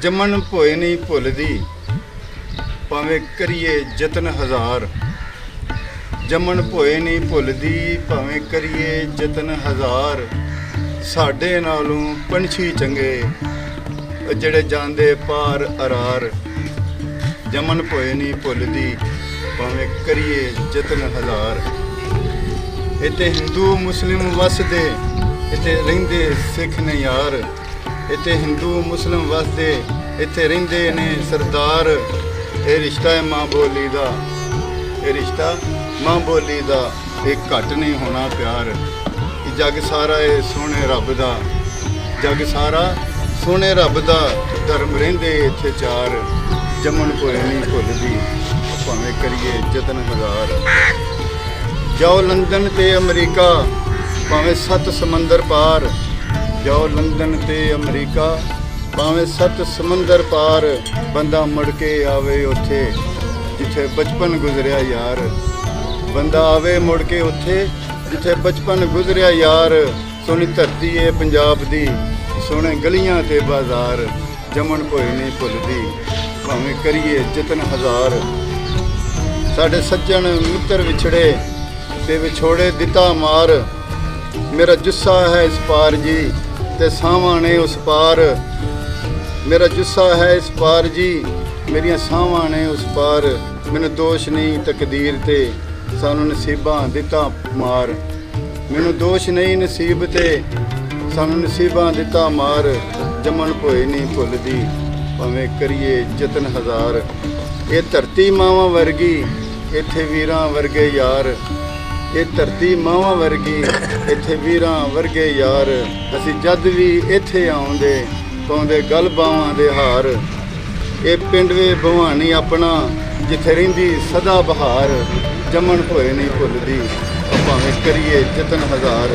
ਜੰਮਣ ਭੋਏ ਨਹੀਂ ਭੁੱਲਦੀ ਭਾਵੇਂ ਕਰੀਏ ਯਤਨ ਹਜ਼ਾਰ। ਜੰਮਣ ਭੋਏ ਨਹੀਂ ਭੁੱਲਦੀ ਭਾਵੇਂ ਕਰੀਏ ਯਤਨ ਹਜ਼ਾਰ। ਸਾਡੇ ਨਾਲੋਂ ਪੰਛੀ ਚੰਗੇ ਜਿਹੜੇ ਜਾਂਦੇ ਪਾਰ ਅਰਾਰ। ਜੰਮਣ ਭੋਏ ਨਹੀਂ ਭੁੱਲਦੀ ਭਾਵੇਂ ਕਰੀਏ ਯਤਨ ਹਜ਼ਾਰ। ਇੱਥੇ ਹਿੰਦੂ ਮੁਸਲਿਮ ਵਸਦੇ, ਇੱਥੇ ਰਹਿੰਦੇ ਸਿੱਖ ਨੇ ਯਾਰ। ਇੱਥੇ ਹਿੰਦੂ ਮੁਸਲਿਮ ਵਸਦੇ, ਇੱਥੇ ਰਹਿੰਦੇ ਨੇ ਸਰਦਾਰ। ਇਹ ਰਿਸ਼ਤਾ ਹੈ ਮਾਂ ਬੋਲੀ ਦਾ, ਇਹ ਰਿਸ਼ਤਾ ਮਾਂ ਬੋਲੀ ਦਾ। ਇਹ ਘੱਟ ਨਹੀਂ ਹੋਣਾ ਪਿਆਰ। ਇਹ ਜੱਗ ਸਾਰਾ ਇਹ ਸੋਹਣੇ ਰੱਬ ਦਾ, ਜੱਗ ਸਾਰਾ ਸੋਹਣੇ ਰੱਬ ਦਾ। ਧਰਮ ਰਹਿੰਦੇ ਇੱਥੇ ਚਾਰ। ਜੰਮਣ ਭੋਏ ਨਹੀਂ ਭੁੱਲਦੀ ਭਾਵੇਂ ਕਰੀਏ ਯਤਨ ਹਜ਼ਾਰ। ਜਾਓ ਲੰਦਨ ਤੇ ਅਮਰੀਕਾ ਭਾਵੇਂ 7 ਸਮੁੰਦਰ ਪਾਰ। ਜਾਓ ਲੰਦਨ ਤੇ ਅਮਰੀਕਾ ਭਾਵੇਂ 7 ਸਮੁੰਦਰ ਪਾਰ। ਬੰਦਾ ਮੁੜ ਕੇ ਆਵੇ ਉੱਥੇ ਜਿੱਥੇ ਬਚਪਨ ਗੁਜ਼ਰਿਆ ਯਾਰ। ਬੰਦਾ ਆਵੇ ਮੁੜ ਕੇ ਉੱਥੇ ਜਿੱਥੇ ਬਚਪਨ ਗੁਜ਼ਰਿਆ ਯਾਰ। ਸੋਹਣੀ ਧਰਤੀ ਏ ਪੰਜਾਬ ਦੀ, ਸੋਹਣੇ ਗਲੀਆਂ ਤੇ ਬਾਜ਼ਾਰ। ਜੰਮਣ ਭੋਏ ਨਹੀਂ ਭੁੱਲਦੀ ਭਾਵੇਂ ਕਰੀਏ ਯਤਨ ਹਜ਼ਾਰ। ਸਾਡੇ ਸੱਜਣ ਮਿੱਤਰ ਵਿਛੜੇ ਤੇ ਵਿਛੋੜੇ ਦਿੱਤਾ ਮਾਰ। ਮੇਰਾ ਜੁੱਸਾ ਹੈ ਇਸ ਪਾਰ ਜੀ ਤੇ ਸਾਵਾਂ ਨੇ ਉਸ ਪਾਰ। ਮੇਰਾ ਜੁੱਸਾ ਹੈ ਇਸ ਪਾਰ ਜੀ, ਮੇਰੀਆਂ ਸਾਵਾਂ ਨੇ ਉਸ ਪਾਰ। ਮੈਨੂੰ ਦੋਸ਼ ਨਹੀਂ ਤਕਦੀਰ ਤੇ ਸਾਨੂੰ ਨਸੀਬਾਂ ਦਿੱਤਾ ਮਾਰ। ਮੈਨੂੰ ਦੋਸ਼ ਨਹੀਂ ਨਸੀਬ ਤੇ ਸਾਨੂੰ ਨਸੀਬਾਂ ਦਿੱਤਾ ਮਾਰ। ਜੰਮਣ ਭੋਏ ਨਹੀਂ ਭੁੱਲਦੀ ਭਾਵੇਂ ਕਰੀਏ ਯਤਨ ਹਜ਼ਾਰ। ਇਹ ਧਰਤੀ ਮਾਵਾਂ ਵਰਗੀ, ਇੱਥੇ ਵੀਰਾਂ ਵਰਗੇ ਯਾਰ। ਇਹ ਧਰਤੀ ਮਾਵਾਂ ਵਰਗੀ, ਇੱਥੇ ਵੀਰਾਂ ਵਰਗੇ ਯਾਰ। ਅਸੀਂ ਜਦ ਵੀ ਇੱਥੇ ਆਉਂਦੇ ਪਾਉਂਦੇ ਗਲ ਬਾਵਾਂ ਦੇ ਹਾਰ। ਇਹ ਪਿੰਡ ਵੇ ਭਵਾਨੀ ਆਪਣਾ ਜਿੱਥੇ ਰਹਿੰਦੀ ਸਦਾ ਬਹਾਰ। ਜੰਮਣ ਭੋਏ ਨਹੀਂ ਭੁੱਲਦੀ ਭਾਵੇਂ ਕਰੀਏ ਯਤਨ ਹਜ਼ਾਰ।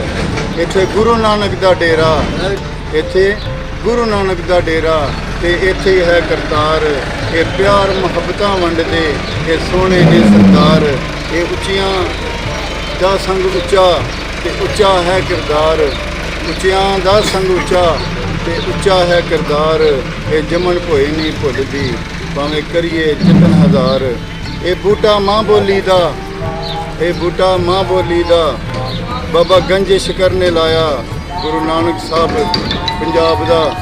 ਇੱਥੇ ਗੁਰੂ ਨਾਨਕ ਦਾ ਡੇਰਾ, ਇੱਥੇ ਗੁਰੂ ਨਾਨਕ ਦਾ ਡੇਰਾ ਤੇ ਇੱਥੇ ਹੈ ਕਰਤਾਰ। ਇਹ ਪਿਆਰ ਮੁਹੱਬਤਾਂ ਵੰਡਦੇ, ਇਹ ਸੋਹਣੇ ਨੇ ਸਰਦਾਰ। ਇਹ ਉੱਚੀਆਂ ਦਾ ਸੰਗ ਉੱਚਾ ਤੇ ਉੱਚਾ ਹੈ ਕਿਰਦਾਰ। ਉੱਚਿਆਂ ਦਾ ਸੰਗ ਉੱਚਾ ਤੇ ਉੱਚਾ ਹੈ ਕਿਰਦਾਰ। ਇਹ ਜੰਮਣ ਭੋਏ ਨਹੀਂ ਭੁੱਲਦੀ ਭਾਵੇਂ ਕਰੀਏ ਯਤਨ ਹਜ਼ਾਰ। ਇਹ ਬੂਟਾ ਮਾਂ ਬੋਲੀ ਦਾ, ਇਹ ਬੂਟਾ ਮਾਂ ਬੋਲੀ ਦਾ। ਬਾਬਾ ਗੰਜ ਸ਼ਕਰ ਨੇ ਲਾਇਆ, ਗੁਰੂ ਨਾਨਕ ਸਾਹਿਬ ਪੰਜਾਬ ਦਾ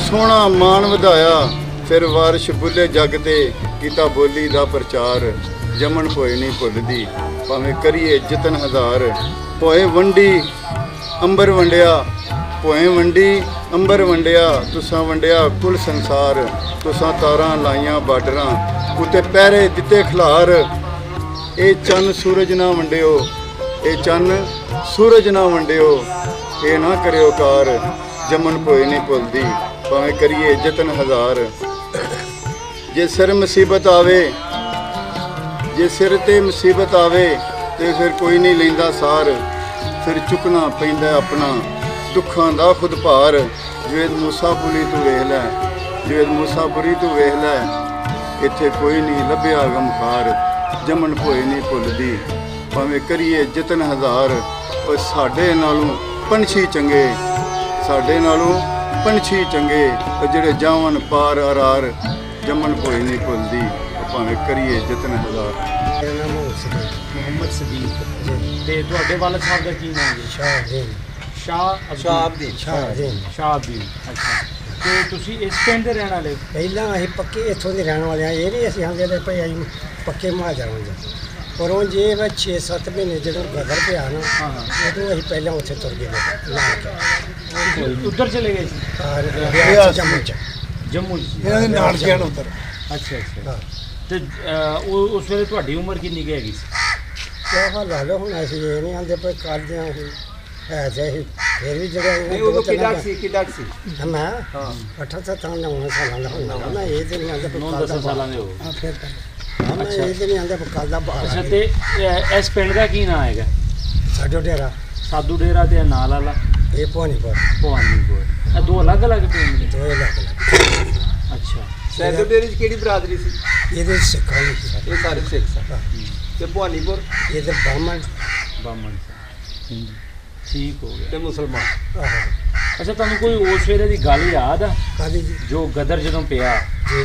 ਸੋਹਣਾ ਮਾਣ ਵਧਾਇਆ। ਫਿਰ ਵਾਰਿਸ਼ ਬੁੱਲੇ ਜੱਗ ਤੇ ਕੀਤਾ ਬੋਲੀ ਦਾ ਪ੍ਰਚਾਰ। ਜੰਮਣ ਭੋਏ ਨਹੀਂ ਭੁੱਲਦੀ ਭਾਵੇਂ ਕਰੀਏ ਯਤਨ ਹਜ਼ਾਰ। ਭੋਏ ਵੰਡੀ ਅੰਬਰ ਵੰਡਿਆ, ਭੋਏ ਵੰਡੀ ਅੰਬਰ ਵੰਡਿਆ। ਤੁਸਾਂ ਵੰਡਿਆ ਕੁੱਲ ਸੰਸਾਰ, ਤੁਸਾਂ ਤਾਰਾਂ ਲਾਈਆਂ ਬਾਰਡਰਾਂ ਉੱਤੇ ਪਹਿਰੇ ਦਿੱਤੇ ਖਿਲਾਰ। ਇਹ ਚੰਨ ਸੂਰਜ ਨਾ ਵੰਡਿਓ, ਇਹ ਚੰਨ ਸੂਰਜ ਨਾ ਵੰਡਿਓ, ਇਹ ਨਾ ਕਰਿਓ ਕਾਰ। ਜੰਮਣ ਭੋਏ ਨਹੀਂ ਭੁੱਲਦੀ ਭਾਵੇਂ ਕਰੀਏ ਯਤਨ ਹਜ਼ਾਰ। ਜੇ ਸਿਰ ਮੁਸੀਬਤ ਆਵੇ, ਜੇ ਸਿਰ ਤੇ ਮੁਸੀਬਤ ਆਵੇ ਤੇ ਫਿਰ ਕੋਈ ਨਹੀਂ ਲੈਂਦਾ ਸਾਰ। ਫਿਰ ਚੁੱਕਣਾ ਪੈਂਦਾ ਆਪਣਾ ਦੁੱਖਾਂ ਦਾ ਖੁਦ ਭਾਰ। ਜਵੇਦ ਮੂਸਾਪੁਰੀ ਤੂੰ ਵੇਖ ਲੈ, ਜਵੇਦ ਮੂਸਾਪੁਰੀ ਤੂੰ ਵੇਖ ਲੈ, ਇੱਥੇ ਕੋਈ ਨਹੀਂ ਲੱਭਿਆ ਗਮਖਾਰ। ਜੰਮਣ ਭੋਏ ਨਹੀਂ ਭੁੱਲਦੀ ਭਾਵੇਂ ਕਰੀਏ ਯਤਨ ਹਜ਼ਾਰ। ਉਹ ਸਾਡੇ ਨਾਲੋਂ ਪੰਛੀ ਚੰਗੇ, ਸਾਡੇ ਨਾਲੋਂ ਪੰਛੀ ਚੰਗੇ ਜਿਹੜੇ ਜਾਵਨ ਪਾਰ ਅਰਾਰ। ਜੰਮਣ ਭੋਏ ਨਹੀਂ ਭੁੱਲਦੀ ਭਾਵੇਂ ਕਰੀਏ ਯਤਨ ਹਜ਼ਾਰ। ਮੇਰਾ ਨਾਮ ਮੁਹੰਮਦ ਸਦੀਕ ਤੇ ਤੁਹਾਡੇ ਵਾਲਦ ਸਾਹਿਬ ਦਾ ਕੀ ਨਾਮ ਹੈ? ਸ਼ਾਹਦੀਨ। ਸ਼ਾਹਦੀਨ। ਸ਼ਾਹਦੀਨ। ਅੱਛਾ, ਤੇ ਤੁਸੀਂ ਇਸ ਪਿੰਡ ਦੇ ਰਹਿਣ ਵਾਲੇ? ਪਹਿਲਾਂ ਅਸੀਂ ਪੱਕੇ ਇੱਥੋਂ ਦੇ ਰਹਿਣ ਵਾਲੇ ਹਾਂ। ਇਹ ਨਹੀਂ ਅਸੀਂ ਆਂਦੇ ਦੇ ਭਈ ਅਸੀਂ ਪੱਕੇ ਮਹਾਜਰ ਹਾਂ ਜੀ। ਪਰ ਉਹ ਜੇ ਵਾ 6-7 ਮਹੀਨੇ ਜਦੋਂ ਗਦਰ ਪਿਆ ਨਾ, ਉਦੋਂ ਅਸੀਂ ਪਹਿਲਾਂ ਉੱਥੇ ਤੁਰ ਗਏ ਨਾਲ। ਉੱਧਰ ਚਲੇ ਗਏ ਸੀ? ਜੰਮੂ ਚ। ਜੰਮੂ ਚ ਇਹਨਾਂ ਦੇ ਨਾਲ ਗਿਆ ਨਾ ਉੱਧਰ। ਅੱਛਾ ਅੱਛਾ। ਤੇ ਉਸ ਵੇਲੇ ਤੁਹਾਡੀ ਉਮਰ ਕਿੰਨੀ ਕੁ ਹੈਗੀ ਸੀ? ਕਿਆ ਹਾਲ ਲਾ ਲਓ ਹੁਣ। ਅਸੀਂ ਇਹ ਨਹੀਂ ਆਂਦੇ ਪਏ ਕਰਦੇ ਹਾਂ ਅਸੀਂ ਹੈ ਜੇ ਫਿਰ ਵੀ ਜਿਹੜੇ ਉਦੋਂ ਕਿੱਡਾ ਸੀ? ਮੈਂ 78 9 ਸਾਲਾਂ ਦਾ ਹੁੰਦਾ ਨਾ। ਇਹ ਤੇ ਨਹੀਂ ਆਂਦੇ ਪਏ 9-10 ਸਾਲਾਂ ਦੇ ਹੋ। ਹਾਂ ਫਿਰ ਹਾਂ ਮੈਂ ਇਹ ਤੇ ਨਹੀਂ ਆਂਦੇ ਪਏ ਕੱਲ ਦਾ ਬਾਹਰ। ਅੱਛਾ, ਤੇ ਇਸ ਪਿੰਡ ਦਾ ਕੀ ਨਾਮ ਹੈਗਾ? ਸਾਡੋ ਡੇਰਾ। ਸਾਧੂ ਡੇਰਾ ਤੇ ਨਾਲ ਵਾਲਾ ਇਹ ਭਵਾਨੀਪੁਰ। ਭਵਾਨੀਪੁਰ। ਇਹ ਦੋ ਅਲੱਗ-ਅਲੱਗ ਪਿੰਡ ਨੇ? ਦੋਏ ਲੱਗ। ਅੱਛਾ। ਸਾਧੂ ਡੇਰੇ 'ਚ ਕਿਹੜੀ ਬਰਾਦਰੀ ਸੀ? ਇਹਦੇ ਸਿੱਖਾਂ ਦੀ ਸੀ ਇਹ ਸਾਰੇ ਸਿੱਖ ਸਨ। ਤੇ ਭਵਾਨੀਪੁਰ ਇਹਦੇ ਬਾਹਮਣ। ਬਾਮਣ। ਠੀਕ ਹੋ ਗਿਆ। ਤੇ ਮੁਸਲਮਾਨ। ਆਹੋ। ਅੱਛਾ, ਤੁਹਾਨੂੰ ਕੋਈ ਉਸ ਵੇਲੇ ਦੀ ਗੱਲ ਯਾਦ ਆ ਕਾਹਦੀ ਜੀ ਜੋ ਗਦਰ ਜਦੋਂ ਪਿਆ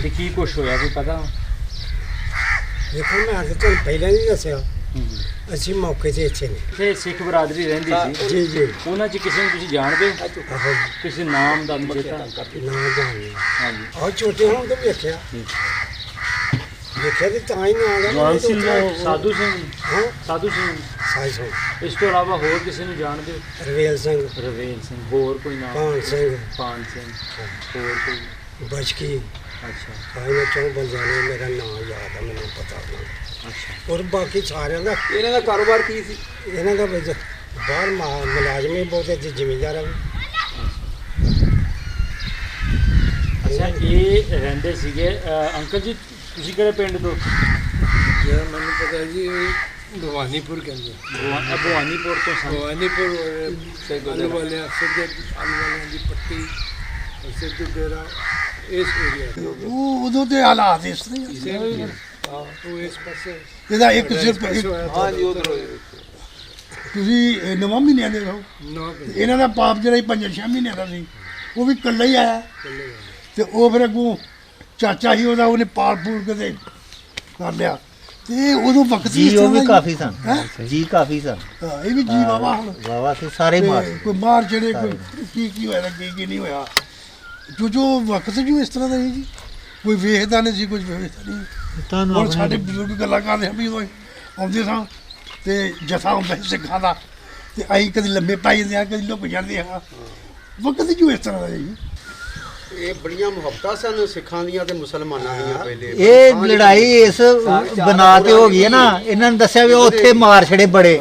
ਤੇ ਕੀ ਕੁਛ ਹੋਇਆ, ਕੋਈ ਪਤਾ? ਦੇਖੋ ਮੈਂ ਅੱਜ ਤੁਹਾਨੂੰ ਪਹਿਲਾਂ ਨਹੀਂ ਦੱਸਿਆ, ਅਸੀਂ ਮੌਕੇ ਤੇ ਇੱਥੇ ਨੇ। ਤੇ ਸਿੱਖ ਬਰਾਦਰੀ ਰਹਿੰਦੀ ਸੀ ਜੀ ਜੀ ਉਹਨਾਂ 'ਚ ਕਿਸੇ ਨੂੰ ਤੁਸੀਂ ਜਾਣਦੇ ਹੋ? ਆਹੋ ਕਿਸੇ ਨਾਮ ਦਾ ਚੇਤਾ? ਨਾ ਜਾਣਦੇ ਹਾਂਜੀ। ਆਹ ਛੋਟੇ ਹੋਣ ਤੋਂ ਵੇਖਿਆ ਵੇਖਿਆ ਤੇ ਤਾਂ ਹੀ ਨਾ ਆ ਗਿਆ ਸਾਧੂ ਸਿੰਘ, ਹਾਂ ਸਾਧੂ ਸਿੰਘ। ਸਾਈ ਸੋ ਇਸ ਤੋਂ ਇਲਾਵਾ ਹੋਰ ਕਿਸੇ ਨੂੰ ਜਾਣਦੇ ਹੋ? ਰਵੇਲ ਸਿੰਘ, ਰਵੇਲ ਸਿੰਘ। ਹੋਰ ਕੋਈ ਨਾਮ? ਪਾਨ ਸਿੰਘ, ਪਾਨ ਸਿੰਘ। ਹੋਰ ਕੋਈ? ਬਚਕੀ। ਅੱਛਾ ਆਏ ਮੈਂ ਚੋਂ ਬੰਦਿਆਂ ਨੇ ਮੇਰਾ ਨਾਮ ਯਾਦ ਆ, ਮੈਨੂੰ ਪਤਾ ਨਾ। ਅੱਛਾ। ਔਰ ਬਾਕੀ ਸਾਰਿਆਂ ਦਾ ਇਹਨਾਂ ਦਾ ਕਾਰੋਬਾਰ ਕੀ ਸੀ? ਇਹਨਾਂ ਦਾ ਵਿੱਚ ਬਾਹਰ ਮੁਲਾਜ਼ਮ ਹੀ ਬਹੁਤੇ ਤੇ ਜ਼ਿਮੀਂਦਾਰ ਆ ਵੀ। ਅੱਛਾ, ਇਹ ਰਹਿੰਦੇ ਸੀਗੇ ਅੰਕਲ ਜੀ, ਤੁਸੀਂ ਕਿਹੜੇ ਪਿੰਡ ਤੋਂ? ਜਿਹੜਾ ਮੈਨੂੰ ਪਤਾ ਜੀ ਭਵਾਨੀਪੁਰ ਕਹਿੰਦੇ ਭਵਾਨੀਪੁਰ ਤੋਂ ਸਨ। ਭਵਾਨੀਪੁਰ ਆਲੂ ਵਾਲਿਆਂ ਸਿੱਧੇ ਆਲੂ ਵਾਲਿਆਂ ਦੀ ਪੱਟੀ ਸਿੱਧੂ ਡੇਰਾ ਇਸ ਏਰੀਆ ਉਹ ਉਦੋਂ ਦੇ ਹਾਲਾਤ ਇਸ ਤਰ੍ਹਾਂ ਹੀ ਆ। ਉਹ ਇਸ ਪਾਸੇ ਇਹਦਾ ਇੱਕ ਸਿਰਫ ਹਾਂ ਜੀ, ਉਧਰ ਤੁਸੀਂ 9 ਮਹੀਨਿਆਂ ਦੇ ਰਹੋ, ਨੌ ਇਹਨਾਂ ਦਾ ਪਾਪ ਜਿਹੜਾ 5-6 ਮਹੀਨਿਆਂ ਦਾ ਸੀ ਉਹ ਵੀ ਇਕੱਲਾ ਹੀ ਆਇਆ, ਤੇ ਉਹ ਫਿਰ ਅੱਗੋਂ ਚਾਚਾ ਹੀ ਉਹਦਾ, ਉਹਨੇ ਪਾਲ ਪੂਲ ਕੇ ਤੇ ਕਰ ਲਿਆ, ਤੇ ਉਦੋਂ ਵਕਤ ਜੀ ਉਹ ਵੀ ਕਾਫੀ ਸਨ। ਹੈਂ? ਜੀ ਕਾਫੀ ਸਨ। ਹਾਂ, ਇਹ ਵੀ ਜੀ ਬਾਬਾ ਹੁਣ ਵਾਵਾ ਤੇ ਸਾਰੇ ਮਾਰ ਤੇ ਕੋਈ ਮਾਰ ਜਿਹੜੇ ਕੋਈ ਕੀ ਹੋਇਆ ਤੇ ਕੀ ਨਹੀਂ ਹੋਇਆ, ਜੋ ਵਕਤ ਜੋ ਇਸ ਤਰ੍ਹਾਂ ਦਾ ਸੀ ਜੀ, ਕੋਈ ਵੇਖਦਾ ਨਹੀਂ ਸੀ, ਕੁਝ ਵੇਖਦਾ ਨਹੀਂ। ਹੁਣ ਸਾਡੇ ਬਜ਼ੁਰਗ ਗੱਲਾਂ ਕਰਦੇ ਆ ਵੀ ਉਦੋਂ ਆਉਂਦੇ ਸਾਂ ਤੇ ਜਥਾ ਹੁੰਦਾ ਸੀ ਸਿੱਖਾਂ ਦਾ, ਤੇ ਅਸੀਂ ਕਦੇ ਲੰਮੇ ਪੈ ਜਾਂਦੇ ਆ, ਕਦੇ ਲੁਕ ਜਾਂਦੇ ਆ, ਵਕਤ ਜੋ ਇਸ ਤਰ੍ਹਾਂ ਦਾ ਜੀ। ਇਹ ਬੜੀਆਂ ਮੁਹੱਬਤਾਂ ਸਨ ਸਿੱਖਾਂ ਦੀਆਂ ਤੇ ਮੁਸਲਮਾਨਾਂ ਦੀਆਂ ਪਹਿਲੇ। ਇਹ ਲੜਾਈ ਇਸ ਬਣਾ ਤੇ ਹੋ ਗਈ ਹੈ ਨਾ, ਇਹਨਾਂ ਨੇ ਦੱਸਿਆ ਵੀ ਉਹ ਉੱਥੇ ਮਾਰ ਛੜੇ ਬੜੇ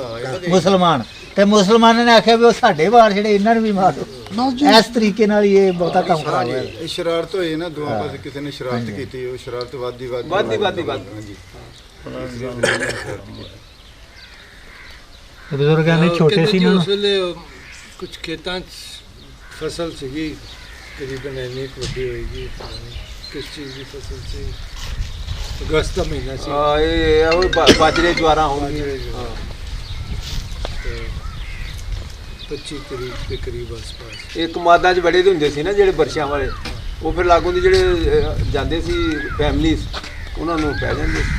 ਮੁਸਲਮਾਨ, ਤੇ ਮੁਸਲਮਾਨਾਂ ਨੇ ਆਖਿਆ ਵੀ ਉਹ ਸਾਡੇ ਮਾਰ ਛੜੇ, ਇਹਨਾਂ ਨੂੰ ਵੀ ਮਾਰੋ। ਇਸ ਤਰੀਕੇ ਨਾਲ ਹੀ ਇਹ ਬਹੁਤਾ ਕੰਮ ਖਰਾਬ ਹੋਇਆ। ਇਹ ਸ਼ਰਾਰਤ ਹੋਈ ਨਾ, ਦੋਵਾਂ ਪਾਸੇ ਕਿਸੇ ਨੇ ਸ਼ਰਾਰਤ ਕੀਤੀ, ਉਹ ਸ਼ਰਾਰਤ ਵੱਧਦੀ ਵੱਧਦੀ। ਬਜ਼ੁਰਗਾਂ ਨੇ ਛੋਟੇ ਸੀ ਨਾ, ਉਸ ਵੇਲੇ ਕੁਝ ਖੇਤਾਂ 'ਚ ਫਸਲ ਸੀਗੀ, ਤਕਰੀਬਨ ਇੰਨੀ ਕੁ ਵੱਡੀ ਹੋਏਗੀ, ਕਿਸ ਚੀਜ਼ ਦੀ ਫਸਲ ਸੀ, ਅਗਸਤ ਦਾ ਮਹੀਨਾ ਸੀ। ਹਾਂ, ਇਹ ਉਹ ਬਾਜਰੇ ਜਵਾਰਾਂ ਹੋਣਗੀਆਂ। ਹਾਂ, 25 ਤਰੀਕ ਦੇ ਕਰੀਬ ਆਸ-ਪਾਸ। ਇੱਕ ਮਾਦਾਂ 'ਚ ਬੜੇ ਦੇ ਹੁੰਦੇ ਸੀ ਨਾ ਜਿਹੜੇ ਬਰਸ਼ਾਂ ਵਾਲੇ, ਉਹ ਫਿਰ ਲਾਗੋਂ ਦੇ ਜਿਹੜੇ ਜਾਂਦੇ ਸੀ ਫੈਮਲੀਜ਼, ਉਹਨਾਂ ਨੂੰ ਪੈ ਜਾਂਦੇ ਸੀ।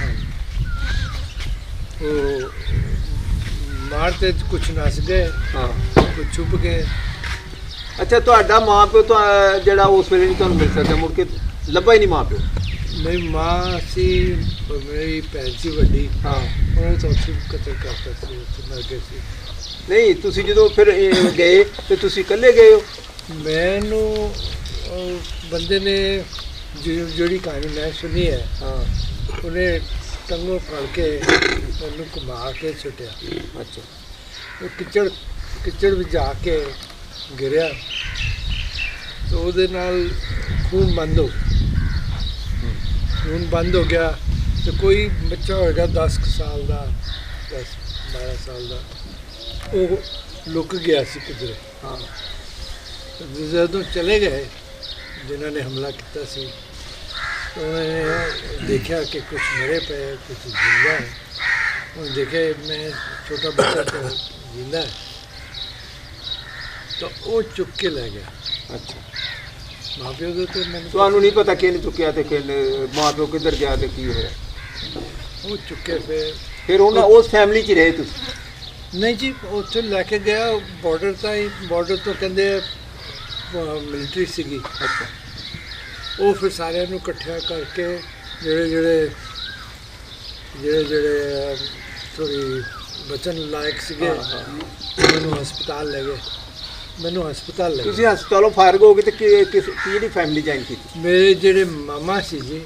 ਉਹ ਮਾਰਤੇ ਕੁਝ ਨਸ ਗਏ, ਹਾਂ। ਕੁਝ ਛੁਪ ਗਏ। ਅੱਛਾ, ਤੁਹਾਡਾ ਮਾਂ ਪਿਓ ਤਾਂ ਜਿਹੜਾ ਉਸ ਵੇਲੇ ਨਹੀਂ ਤੁਹਾਨੂੰ ਮਿਲ ਸਕਦਾ, ਮੁੜ ਕੇ ਲੱਭਾ ਹੀ ਨਹੀਂ ਮਾਂ ਪਿਓ? ਮੇਰੀ ਮਾਂ ਸੀ, ਮੇਰੀ ਭੈਣ ਸੀ ਵੱਡੀ, ਹਾਂ। ਉਹਨੇ ਤਾਂ ਉੱਥੇ ਕਤਲ ਕਰਤਾ ਸੀ, ਉੱਥੇ ਮਰ ਗਏ ਸੀ। ਨਹੀਂ, ਤੁਸੀਂ ਜਦੋਂ ਫਿਰ ਗਏ ਤੇ ਤੁਸੀਂ ਇਕੱਲੇ ਗਏ ਹੋ? ਮੈਨੂੰ ਉਹ ਬੰਦੇ ਨੇ ਜਿਹੜੀ ਕਹਾਣੀ ਮੈਂ ਸੁਣੀ ਹੈ, ਹਾਂ। ਉਹਨੇ ਟੰਗੋਂ ਫੜ ਕੇ ਉਹਨੂੰ ਘੁਮਾ ਕੇ ਸੁੱਟਿਆ। ਅੱਛਾ। ਉਹ ਕਿਚੜ ਵਿੱਚ ਜਾ ਕੇ ਗਿਰਿਆ, ਤੇ ਉਹਦੇ ਨਾਲ ਖੂਨ ਬੰਦ ਹੋ ਗਿਆ। ਤੇ ਕੋਈ ਬੱਚਾ ਹੋਏਗਾ 10 ਸਾਲ ਦਾ, 10-12 ਸਾਲ ਦਾ, ਉਹ ਲੁਕ ਗਿਆ ਸੀ ਕਿਧਰੇ। ਹਾਂ। ਜਦੋਂ ਚਲੇ ਗਏ ਜਿਨ੍ਹਾਂ ਨੇ ਹਮਲਾ ਕੀਤਾ ਸੀ, ਉਹਨਾਂ ਨੇ ਦੇਖਿਆ ਕਿ ਕੁਝ ਮਰੇ ਪਏ, ਕੁਝ ਜਿੰਦਾ ਹੈ। ਉਹਨੇ ਦੇਖਿਆ ਮੈਂ ਛੋਟਾ ਬੱਚਾ ਤਾਂ ਜਿੰਦਾ ਹੈ, ਤਾਂ ਉਹ ਚੁੱਕ ਕੇ ਲੈ ਗਿਆ। ਅੱਛਾ। ਮਾਂ ਪਿਓ ਦੇ ਤੇ ਮੈਨੂੰ ਤੁਹਾਨੂੰ ਨਹੀਂ ਪਤਾ ਕਿਹਨੇ ਚੁੱਕਿਆ ਤੇ ਕਿਹਨੇ, ਮਾਂ ਪਿਓ ਕਿੱਧਰ ਗਿਆ ਤੇ ਕੀ ਹੋਇਆ? ਉਹ ਚੁੱਕੇ ਫਿਰ ਉਹਨਾਂ ਉਸ ਫੈਮਿਲੀ 'ਚ ਹੀ ਰਹੇ ਤੁਸੀਂ? ਨਹੀਂ ਜੀ, ਉੱਥੇ ਲੈ ਕੇ ਗਿਆ ਬਾਰਡਰ ਤਾਈਂ। ਬਾਰਡਰ ਤੋਂ ਕਹਿੰਦੇ ਮਿਲਟਰੀ ਸੀਗੀ। ਅੱਛਾ। ਉਹ ਫਿਰ ਸਾਰਿਆਂ ਨੂੰ ਇਕੱਠਿਆ ਕਰਕੇ ਜਿਹੜੇ ਥੋੜ੍ਹੀ ਬਚਨ ਲਾਇਕ ਸੀਗੇ, ਮੈਨੂੰ ਹਸਪਤਾਲ ਲੈ ਗਏ। ਤੁਸੀਂ ਹਸਪਤਾਲੋਂ ਫਾਰਗ ਹੋ ਗਏ ਤੇ ਕਿਹੜੀ ਫੈਮਿਲੀ ਜੁਆਇਨ ਕੀਤੀ? ਮੇਰੇ ਜਿਹੜੇ ਮਾਮਾ ਸੀ ਜੀ,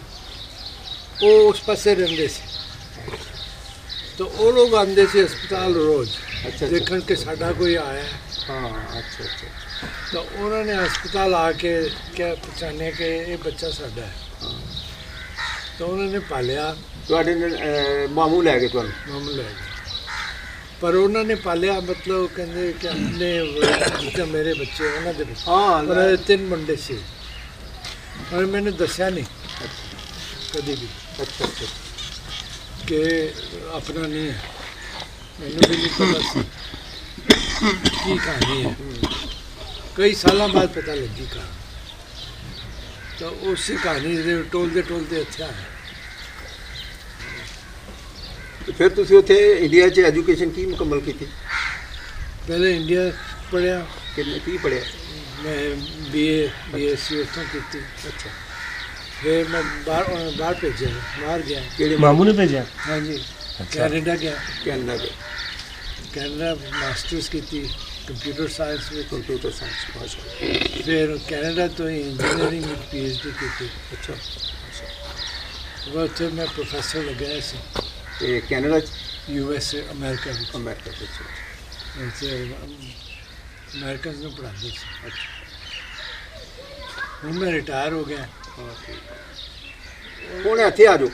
ਉਹ ਉਸ ਪਾਸੇ ਰਹਿੰਦੇ ਸੀ, ਤਾਂ ਉਹ ਲੋਕ ਆਉਂਦੇ ਸੀ ਹਸਪਤਾਲ ਰੋਜ਼। ਅੱਛਾ। ਦੇਖਣ ਕਿ ਸਾਡਾ ਕੋਈ ਆਇਆ। ਹਾਂ। ਅੱਛਾ ਅੱਛਾ। ਤਾਂ ਉਹਨਾਂ ਨੇ ਹਸਪਤਾਲ ਆ ਕੇ ਕਿਆ ਪਛਾਣਿਆ ਕਿ ਇਹ ਬੱਚਾ ਸਾਡਾ ਹੈ। ਤਾਂ ਉਹਨਾਂ ਨੇ ਪਾਲਿਆ। ਤੁਹਾਡੇ ਮਾਮੂ ਲੈ ਗਏ ਤੁਹਾਨੂੰ? ਮਾਮੂ ਲੈ ਗਏ, ਪਰ ਉਹਨਾਂ ਨੇ ਪਾਲਿਆ, ਮਤਲਬ ਕਹਿੰਦੇ ਕਿ ਆਪਣੇ ਜਿੱਦਾਂ ਮੇਰੇ ਬੱਚੇ ਉਹਨਾਂ ਦੇ ਬੱਚੇ। ਹਾਂ। ਪਰ 3 ਮੁੰਡੇ ਸੀ, ਪਰ ਮੈਨੂੰ ਦੱਸਿਆ ਨਹੀਂ ਕਦੀ ਵੀ। ਅੱਛਾ ਅੱਛਾ। ਕਿ ਆਪਣਾ ਨਹੀਂ ਹੈ, ਮੈਨੂੰ ਵੀ ਨਹੀਂ ਪਤਾ ਸੀ ਕੀ ਕਹਾਣੀ ਹੈ। कई साल बाद पता लगी कहानी। तो उसी कहानी दे टोलते टोलते इत्थे आए। ਤੇ ਫਿਰ ਤੁਸੀਂ ਉੱਥੇ ਇੰਡੀਆ 'ਚ ਐਜੂਕੇਸ਼ਨ ਕੀ ਮੁਕੰਮਲ ਕੀਤੀ? पहले इंडिया पढ़िया, ਕਿੰਨੇ ਕੀ ਪੜ੍ਹਿਆ? मैं BSc उत्थों की। ਅੱਛਾ, फिर मैं बाहर भेजा, बाहर गया। ਕਿਹੜੇ ਮਾਮੂ ਨੇ ਭੇਜਿਆ? हाँ जी, कैनेडा गया। ਕੈਨੇਡਾ ਦੇ? कैनेडा मास्टर्स की कंप्यूटर साइंस में। ਕੰਪਿਊਟਰ ਸਾਇੰਸ ਭਾਸ਼ਾ। फिर कैनेडा तो इंजीनियरिंग में PhD की। ਅੱਛਾ, वो उत्थे मैं प्रोफैसर लग्या सी ਤੇ ਕੈਨੇਡਾ 'ਚ? USA ਅਮਰੀਕਾ ਵਿੱਚ। ਅਮਰੀਕਾ ਵਿੱਚ? ਉੱਥੇ ਅਮਰੀਕਨਸ ਨੂੰ ਪੜ੍ਹਾਉਂਦੇ ਸੀ। ਅੱਛਾ, ਹੁਣ ਮੈਂ ਰਿਟਾਇਰ ਹੋ ਗਿਆ। ਹਾਂ ਠੀਕ। ਹੁਣ ਇੱਥੇ ਆ ਜਾਓ,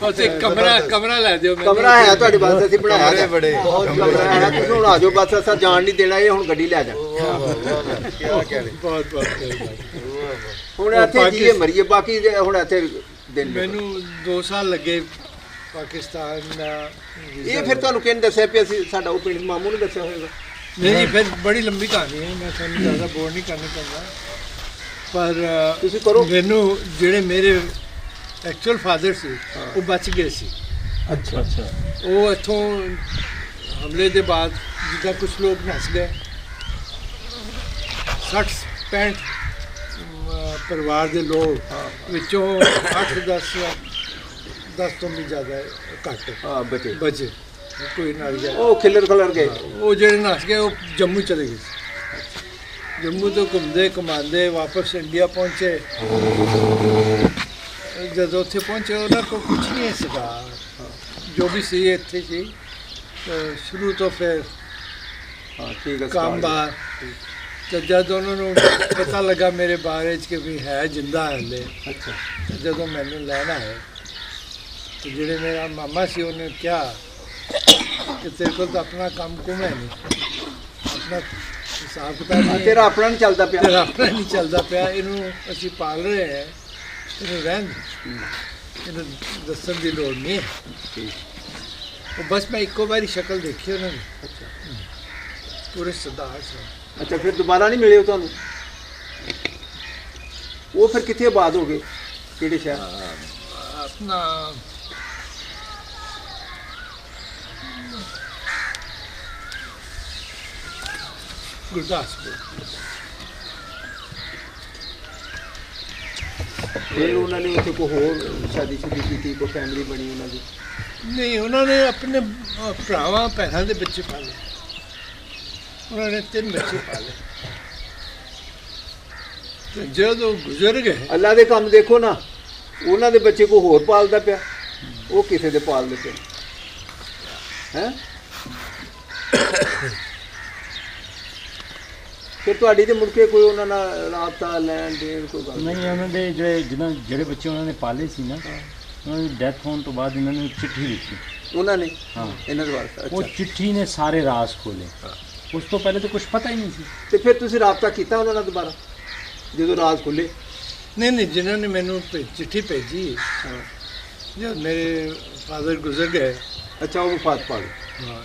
ਉੱਥੇ ਕਮਰਾ ਲੈ ਦਿਓ ਮੈਨੂੰ। ਕਮਰਾ ਹੈ ਤੁਹਾਡੇ ਵਾਸਤੇ, ਅਸੀਂ ਬਣਾਇਆ ਕਮਰੇ ਬੜੇ ਬਹੁਤ ਕਮਰਾ ਹੈ। ਤੁਸੀਂ ਹੁਣ ਆ ਜਾਓ, ਬਸ ਅਸਾਂ ਜਾਣ ਨਹੀਂ ਦੇਣਾ, ਇਹ ਹੁਣ ਗੱਡੀ ਲੈ ਜਾ। ਬਹੁਤ ਮਿਹਰਬਾਨੀ। ਹੁਣ ਇੱਥੇ ਜੀਏ ਮਰੀਏ, ਬਾਕੀ ਹੁਣ ਇੱਥੇ ਦਿਨ ਮੈਨੂੰ 2 ਸਾਲ ਲੱਗੇ ਪਾਕਿਸਤਾਨ ਦਾ। ਇਹ ਫਿਰ ਤੁਹਾਨੂੰ ਕਿਹਨੇ ਦੱਸਿਆ ਵੀ ਅਸੀਂ ਸਾਡਾ ਉਹ ਪਿੰਡ ਮਾਮੂ ਨੇ ਦੱਸਿਆ ਹੋਵੇਗਾ? ਨਹੀਂ ਜੀ, ਫਿਰ ਬੜੀ ਲੰਬੀ ਕਹਾਣੀ ਹੈ, ਮੈਂ ਤੁਹਾਨੂੰ ਜ਼ਿਆਦਾ ਬੋਰ ਨਹੀਂ ਕਰਨਾ ਚਾਹੁੰਦਾ। ਪਰ ਤੁਸੀਂ ਕਰੋ। ਮੈਨੂੰ ਜਿਹੜੇ ਮੇਰੇ ਐਕਚੁਅਲ ਫਾਦਰ ਸੀ ਉਹ ਬਚ ਗਏ ਸੀ। ਅੱਛਾ ਅੱਛਾ। ਉਹ ਇੱਥੋਂ ਹਮਲੇ ਦੇ ਬਾਅਦ ਜਿੱਦਾਂ ਕੁਝ ਲੋਕ ਨੱਸ ਗਏ, 60-65 ਪਰਿਵਾਰ ਦੇ ਲੋਕ ਵਿੱਚੋਂ 8-10 ਤੋਂ ਵੀ ਜ਼ਿਆਦਾ ਘੱਟ ਹਾਂ ਬਚੇ ਬਚੇ। ਕੋਈ ਨਾ ਗਿਆ। ਉਹ ਖਿਲਰ ਗਏ। ਉਹ ਜਿਹੜੇ ਨੱਸ ਗਏ ਉਹ ਜੰਮੂ ਚਲੇ ਗਏ ਸੀ। ਜੰਮੂ ਤੋਂ ਘੁੰਮਦੇ ਘੁਮਾਉਂਦੇ ਵਾਪਸ ਇੰਡੀਆ ਪਹੁੰਚੇ। ਜਦੋਂ ਉੱਥੇ ਪਹੁੰਚੇ ਉਹਨਾਂ ਕੋਲ ਕੁਝ ਨਹੀਂ ਸੀਗਾ, ਜੋ ਵੀ ਸੀ ਇੱਥੇ ਸੀ। ਸ਼ੁਰੂ ਤੋਂ ਫਿਰ ਹਾਂ ਠੀਕ ਹੈ। ਕੰਮ ਬਾਹਰ। ਤੇ ਜਦ ਉਹਨਾਂ ਨੂੰ ਪਤਾ ਲੱਗਾ ਮੇਰੇ ਬਾਰੇ 'ਚ ਕਿ ਵੀ ਹੈ ਜਿੰਦਾ ਹੈ ਹਲੇ, ਅੱਛਾ, ਜਦੋਂ ਮੈਨੂੰ ਲੈਣ ਆਏ ਤੇ ਜਿਹੜੇ ਮੇਰਾ ਮਾਮਾ ਸੀ ਉਹਨੇ ਕਿਹਾ ਕਿ ਤੇਰੇ ਕੋਲ ਤਾਂ ਆਪਣਾ ਕੰਮ ਕੁਮ ਹੈ ਨਹੀਂ, ਆਪਣਾ ਹਿਸਾਬ ਕਿਤਾਬ ਨਹੀਂ ਹੈ, ਤੇਰਾ ਆਪਣਾ ਨਹੀਂ ਚੱਲਦਾ ਪਿਆ। ਤੇਰਾ ਆਪਣਾ ਨਹੀਂ ਚੱਲਦਾ ਪਿਆ, ਇਹਨੂੰ ਅਸੀਂ ਪਾਲ ਰਹੇ ਹਾਂ, ਇਹਨੂੰ ਰਹਿਣ ਦੇ, ਇਹਨੂੰ ਦੱਸਣ ਦੀ ਲੋੜ ਨਹੀਂ ਹੈ। ਉਹ ਬਸ ਮੈਂ ਇੱਕੋ ਵਾਰੀ ਸ਼ਕਲ ਦੇਖੀ ਉਹਨਾਂ ਦੀ। ਅੱਛਾ ਪੂਰੇ ਸਰਦਾਰ ਸੀ। ਅੱਛਾ, ਫਿਰ ਦੁਬਾਰਾ ਨਹੀਂ ਮਿਲੇ ਉਹ ਤੁਹਾਨੂੰ? ਉਹ ਫਿਰ ਕਿੱਥੇ ਆਬਾਦ ਹੋ ਗਏ, ਕਿਹੜੇ ਸ਼ਹਿਰ? ਆਪਣਾ ਗੁਰਦਾਸਪੁਰ। ਫਿਰ ਉਹਨਾਂ ਨੇ ਉੱਥੇ ਕੋਈ ਹੋਰ ਸ਼ਾਦੀ ਕੀਤੀ, ਕੋਈ ਫੈਮਿਲੀ ਬਣੀ ਉਹਨਾਂ ਦੀ? ਨਹੀਂ, ਉਹਨਾਂ ਨੇ ਆਪਣੇ ਭਰਾਵਾਂ ਭੈਣਾਂ ਦੇ ਬੱਚੇ ਪਾਲੇ। ਉਹਨਾਂ ਨੇ 3 ਬੱਚੇ ਪਾਲੇ। ਤੇ ਜਦੋਂ ਗੁਜ਼ਰ ਗਏ, ਅੱਲਾ ਦੇ ਕੰਮ ਦੇਖੋ ਨਾ, ਉਹਨਾਂ ਦੇ ਬੱਚੇ ਕੋਈ ਹੋਰ ਪਾਲਦਾ ਪਿਆ, ਉਹ ਕਿਸੇ ਦੇ ਪਾਲਦੇ ਪਏ ਹੈ। ਫਿਰ ਤੁਹਾਡੀ ਤੇ ਮੁੜ ਕੇ ਕੋਈ ਉਹਨਾਂ ਨਾਲ ਰਾਬਤਾ ਲੈਣ ਦੇਣ ਕੋਈ ਗੱਲ ਨਹੀਂ, ਉਹਨਾਂ ਦੇ ਜਿਹੜੇ ਬੱਚੇ ਉਹਨਾਂ ਨੇ ਪਾਲੇ ਸੀ ਨਾ, ਉਹਨਾਂ ਦੀ ਡੈਥ ਹੋਣ ਤੋਂ ਬਾਅਦ ਇਹਨਾਂ ਨੇ ਚਿੱਠੀ ਲਿਖੀ। ਉਹਨਾਂ ਨੇ? ਹਾਂ, ਇਹਨਾਂ ਦੇ ਵਾਸਤੇ। ਉਹ ਚਿੱਠੀ ਨੇ ਸਾਰੇ ਰਾਜ਼ ਖੋਲੇ। ਉਸ ਤੋਂ ਪਹਿਲੇ ਤਾਂ ਕੁਝ ਪਤਾ ਹੀ ਨਹੀਂ ਸੀ। ਤੇ ਫਿਰ ਤੁਸੀਂ ਰਾਬਤਾ ਕੀਤਾ ਉਹਨਾਂ ਨਾਲ ਦੁਬਾਰਾ ਜਦੋਂ ਰਾਜ਼ ਖੁੱਲੇ? ਨਹੀਂ, ਜਿਨ੍ਹਾਂ ਨੇ ਮੈਨੂੰ ਚਿੱਠੀ ਭੇਜੀ, ਜਦ ਮੇਰੇ ਫਾਦਰ ਗੁਜ਼ਰ ਗਏ। ਅੱਛਾ, ਉਹ ਵਫਾਤ ਪਾ ਗਏ। ਹਾਂ,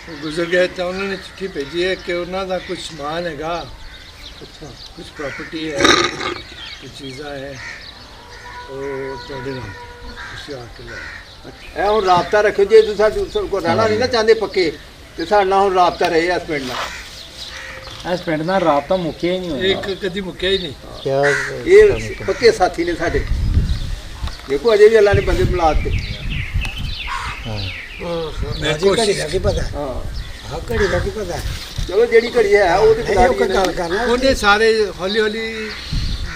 ਉਹ ਗੁਜ਼ਰ ਗਏ ਤਾਂ ਉਹਨਾਂ ਨੇ ਚਿੱਠੀ ਭੇਜੀ ਹੈ ਕਿ ਉਹਨਾਂ ਦਾ ਕੁਝ ਸਮਾਨ ਹੈਗਾ, ਅੱਛਾ, ਕੁਝ ਪ੍ਰਾਪਰਟੀ ਹੈ, ਕੁਝ ਚੀਜ਼ਾਂ ਹੈ, ਉਹ ਤੁਹਾਡੇ ਨਾਲ ਤੁਸੀਂ ਆ ਕੇ ਲੈ। ਇਹ ਹੁਣ ਰਾਬਤਾ ਰੱਖੋ, ਜੇ ਤੁਸੀਂ ਸਾਡੇ ਕੋਲ ਰਹਿਣਾ ਨਹੀਂ ਨਾ ਚਾਹੁੰਦੇ ਪੱਕੇ, ਤੇ ਸਾਡੇ ਨਾਲ ਹੁਣ ਰਾਬਤਾ ਰਹੇ ਇਸ ਪਿੰਡ ਨਾਲ। ਇਸ ਪਿੰਡ ਨਾਲ ਰਾਬਤਾ ਮੁੱਕਿਆ ਹੀ ਨਹੀਂ ਹੋਇਆ। ਇੱਕ ਕਦੀ ਮੁੱਕਿਆ ਹੀ ਨਹੀਂ। ਇਹ ਪੱਕੇ ਸਾਥੀ ਨੇ ਸਾਡੇ। ਦੇਖੋ ਅਜੇ ਵੀ ਅੱਲਾ ਨੇ ਬੰਦੇ ਮਿਲਾ ਦਿੱਤੇ। ਮੈਂ ਘੜੀ ਦਾ ਕੀ ਪਤਾ? ਹਾਂ, ਹਾਂ, ਘੜੀ ਦਾ ਕੀ ਪਤਾ? ਚਲੋ ਜਿਹੜੀ ਘੜੀ ਹੈ ਉਹ ਤੇ ਖੁਦਾ ਉਹ ਦੀ ਗੱਲ ਹੈ। ਕਰਨਾ। ਉਹਨੇ ਸਾਰੇ ਹੌਲੀ ਹੌਲੀ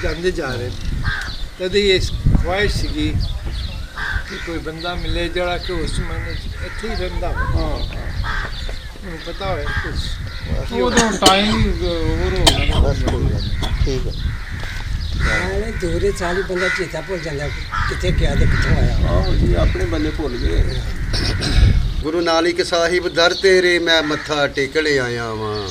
ਜਾਂਦੇ ਜਾ ਰਹੇ। ਕਦੀ ਇਸ ਖੁਆਇਸ਼ ਸੀਗੀ ਕਿ ਕੋਈ ਬੰਦਾ ਮਿਲੇ ਜਿਹੜਾ ਕਿ ਉਸ ਮਹੀਨੇ ਇੱਥੇ ਹੀ ਰਹਿੰਦਾ ਹੋਵੇ। ਉਹਨੂੰ ਪਤਾ ਹੋਵੇ ਕੁਝ ਉਦੋਂ ਟਾਈਮ ਹੋਰ ਹੋ ਗਿਆ। ਠੀਕ ਹੈ। ਨਾਲੇ ਦੂਰੇ ਸਾਲੀ ਬੰਦਾ ਚੇਤਾ ਭੁੱਲ ਜਾਂਦਾ ਕਿੱਥੇ ਗਿਆ ਤੇ ਕਿੱਥੋਂ ਆਇਆ। ਆਹੋ ਜੀ, ਆਪਣੇ ਬੰਦੇ ਭੁੱਲ ਗਏ। ਗੁਰੂ ਨਾਨਕ ਸਾਹਿਬ ਦਰ ਤੇਰੇ ਮੈਂ ਮੱਥਾ ਟੇਕਣ ਆਇਆ ਵਾਂ।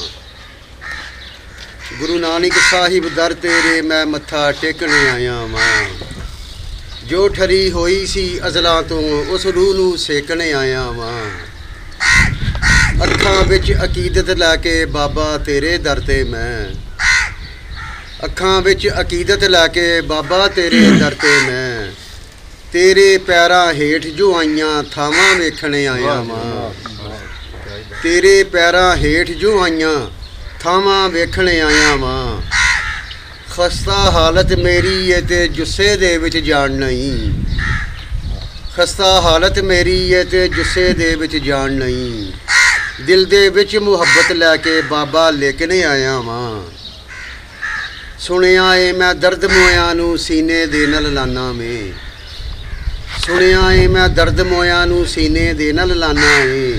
ਗੁਰੂ ਨਾਨਕ ਸਾਹਿਬ ਦਰ ਤੇਰੇ ਮੈਂ ਮੱਥਾ ਟੇਕਣ ਆਇਆ ਵਾਂ। ਜੋ ਠਰੀ ਹੋਈ ਸੀ ਅਜ਼ਲਾਂ ਤੋਂ ਉਸ ਰੂਹ ਨੂੰ ਸੇਕਣ ਆਇਆ ਵਾਂ। ਅੱਖਾਂ ਵਿੱਚ ਅਕੀਦਤ ਲੈ ਕੇ ਬਾਬਾ ਤੇਰੇ ਦਰ ਤੇ ਮੈਂ, ਅੱਖਾਂ ਵਿੱਚ ਅਕੀਦਤ ਲੈ ਕੇ ਬਾਬਾ ਤੇਰੇ ਦਰ ਤੇ ਮੈਂ, ਤੇਰੇ ਪੈਰਾਂ ਹੇਠ ਜੋ ਆਈਆਂ ਥਾਵਾਂ ਵੇਖਣ ਆਇਆ ਵਾਂ, ਤੇਰੇ ਪੈਰਾਂ ਹੇਠ ਜੋ ਆਈਆਂ ਥਾਵਾਂ ਵੇਖਣ ਆਇਆ ਵਾਂ। ਖਸਤਾ ਹਾਲਤ ਮੇਰੀ ਏ ਤੇ ਜੁੱਸੇ ਦੇ ਵਿੱਚ ਜਾਣ ਨਹੀਂ, ਖਸਤਾ ਹਾਲਤ ਮੇਰੀ ਏ ਤੇ ਜੁੱਸੇ ਦੇ ਵਿੱਚ ਜਾਣ ਨਹੀਂ, ਦਿਲ ਦੇ ਵਿੱਚ ਮੁਹੱਬਤ ਲੈ ਕੇ ਬਾਬਾ ਲੇਕਿਨ ਆਇਆ ਵਾਂ। ਸੁਣਿਆ ਏ ਮੈਂ ਦਰਦ ਮੋਇਆਂ ਨੂੰ ਸੀਨੇ ਦੇ ਨਾਲ ਲਾਨਾ ਵੇ, ਸੁਣਿਆ ਏ ਮੈਂ ਦਰਦ ਮੋਇਆਂ ਨੂੰ ਸੀਨੇ ਦੇ ਨਾਲ ਲਾਨਾ ਏ,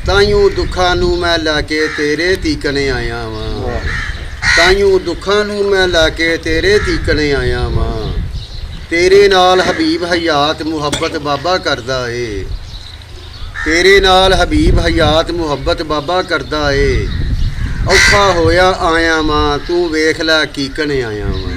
ਤਾਈਓ ਦੁੱਖਾਂ ਨੂੰ ਮੈਂ ਲੈ ਕੇ ਤੇਰੇ ਤੀਕਣ ਆਇਆ ਵਾਂ, ਤਾਈਓ ਦੁੱਖਾਂ ਨੂੰ ਮੈਂ ਲੈ ਕੇ ਤੇਰੇ ਤੀਕਣ ਆਇਆ ਵਾਂ। ਤੇਰੇ ਨਾਲ ਹਬੀਬ ਹਯਾਤ ਮੁਹੱਬਤ ਬਾਬਾ ਕਰਦਾ ਏ, ਤੇਰੇ ਨਾਲ ਹਬੀਬ ਹਯਾਤ ਮੁਹੱਬਤ ਬਾਬਾ ਕਰਦਾ ਏ, ਔਖਾ ਹੋਇਆ ਆਇਆ ਵਾਂ ਤੂੰ ਵੇਖ ਲੈ ਕੀਕਣ ਆਇਆ ਵਾਂ।